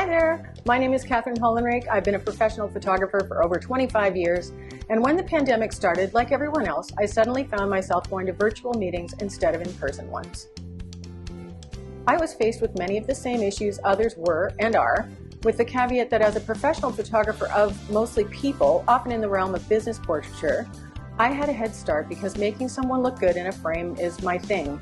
Hi there, my name is Catherine Hollenrake. I've been a professional photographer for over 25 years, and when the pandemic started, like everyone else, I suddenly found myself going to virtual meetings instead of in-person ones. I was faced with many of the same issues others were and are, with the caveat that as a professional photographer of mostly people, often in the realm of business portraiture, I had a head start because making someone look good in a frame is my thing.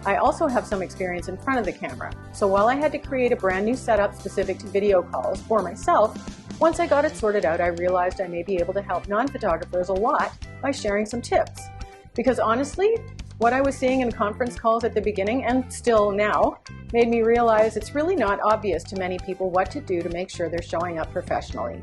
I also have some experience in front of the camera, so while I had to create a brand new setup specific to video calls for myself, once I got it sorted out, I realized I may be able to help non-photographers a lot by sharing some tips. Because honestly, what I was seeing in conference calls at the beginning, and still now, made me realize it's really not obvious to many people what to do to make sure they're showing up professionally.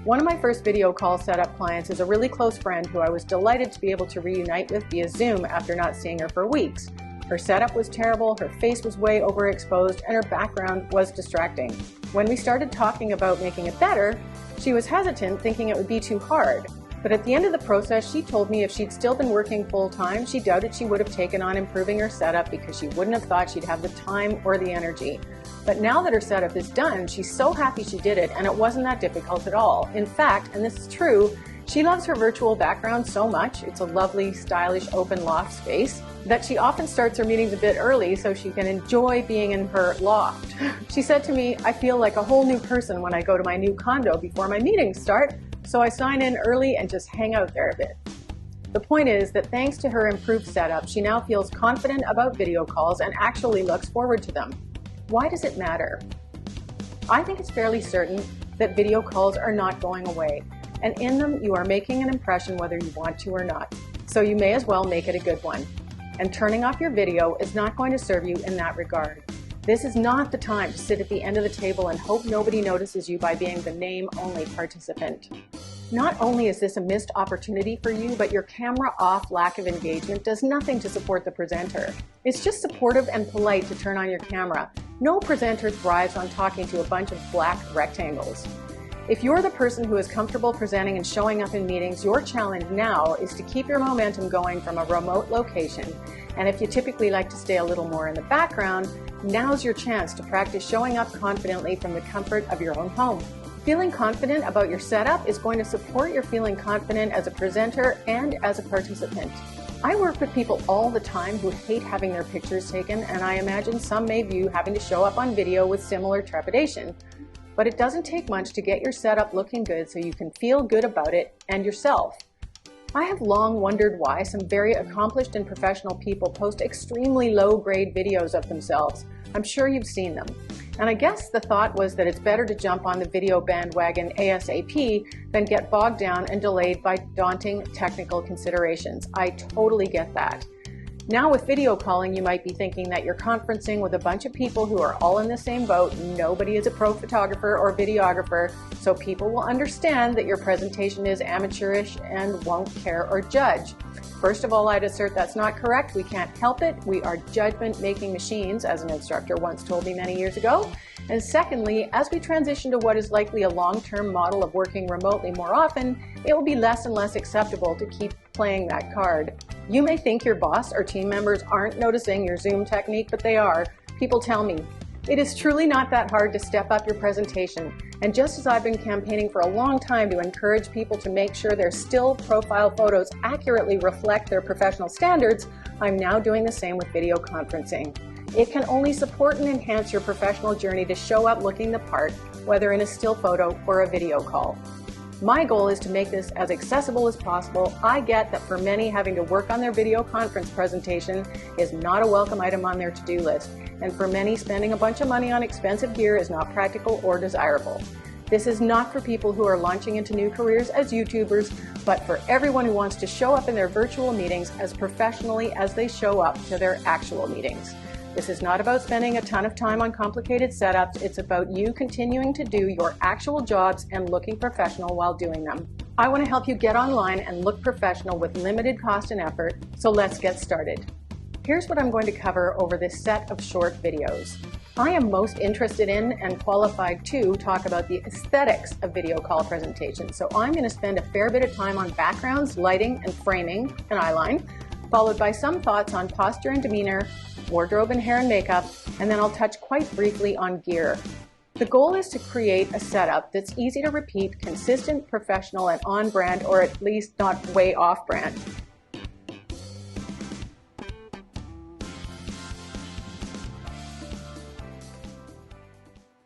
One of my first video call setup clients is a really close friend who I was delighted to be able to reunite with via Zoom after not seeing her for weeks. Her setup was terrible, her face was way overexposed, and her background was distracting. When we started talking about making it better, she was hesitant, thinking it would be too hard. But at the end of the process, she told me if she'd still been working full-time, she doubted she would have taken on improving her setup because she wouldn't have thought she'd have the time or the energy. But now that her setup is done, she's so happy she did it, and it wasn't that difficult at all. In fact, and this is true, she loves her virtual background so much, it's a lovely, stylish, open loft space, that she often starts her meetings a bit early so she can enjoy being in her loft. She said to me, "I feel like a whole new person when I go to my new condo before my meetings start, so I sign in early and just hang out there a bit." The point is that thanks to her improved setup, she now feels confident about video calls and actually looks forward to them. Why does it matter? I think it's fairly certain that video calls are not going away, and in them you are making an impression whether you want to or not. So you may as well make it a good one. And turning off your video is not going to serve you in that regard. This is not the time to sit at the end of the table and hope nobody notices you by being the name-only participant. Not only is this a missed opportunity for you, but your camera off lack of engagement does nothing to support the presenter. It's just supportive and polite to turn on your camera. No presenter thrives on talking to a bunch of black rectangles. If you're the person who is comfortable presenting and showing up in meetings, your challenge now is to keep your momentum going from a remote location. And if you typically like to stay a little more in the background, now's your chance to practice showing up confidently from the comfort of your own home. Feeling confident about your setup is going to support your feeling confident as a presenter and as a participant. I work with people all the time who hate having their pictures taken, and I imagine some may view having to show up on video with similar trepidation. But it doesn't take much to get your setup looking good so you can feel good about it and yourself. I have long wondered why some very accomplished and professional people post extremely low-grade videos of themselves. I'm sure you've seen them. And I guess the thought was that it's better to jump on the video bandwagon ASAP than get bogged down and delayed by daunting technical considerations. I totally get that. Now with video calling, you might be thinking that you're conferencing with a bunch of people who are all in the same boat. Nobody is a pro photographer or videographer, so people will understand that your presentation is amateurish and won't care or judge. First of all, I'd assert that's not correct. We can't help it. We are judgment-making machines, as an instructor once told me many years ago. And secondly, as we transition to what is likely a long-term model of working remotely more often, it will be less and less acceptable to keep playing that card. You may think your boss or team members aren't noticing your Zoom technique, but they are. People tell me. It is truly not that hard to step up your presentation. And just as I've been campaigning for a long time to encourage people to make sure their still profile photos accurately reflect their professional standards, I'm now doing the same with video conferencing. It can only support and enhance your professional journey to show up looking the part, whether in a still photo or a video call. My goal is to make this as accessible as possible. I get that for many, having to work on their video conference presentation is not a welcome item on their to-do list, and for many, spending a bunch of money on expensive gear is not practical or desirable. This is not for people who are launching into new careers as YouTubers, but for everyone who wants to show up in their virtual meetings as professionally as they show up to their actual meetings. This is not about spending a ton of time on complicated setups. It's about you continuing to do your actual jobs and looking professional while doing them. I want to help you get online and look professional with limited cost and effort, so let's get started. Here's what I'm going to cover over this set of short videos. I am most interested in and qualified to talk about the aesthetics of video call presentations, so I'm going to spend a fair bit of time on backgrounds, lighting, and framing, and eyeline, followed by some thoughts on posture and demeanor, wardrobe and hair and makeup, and then I'll touch quite briefly on gear. The goal is to create a setup that's easy to repeat, consistent, professional, and on brand, or at least not way off brand.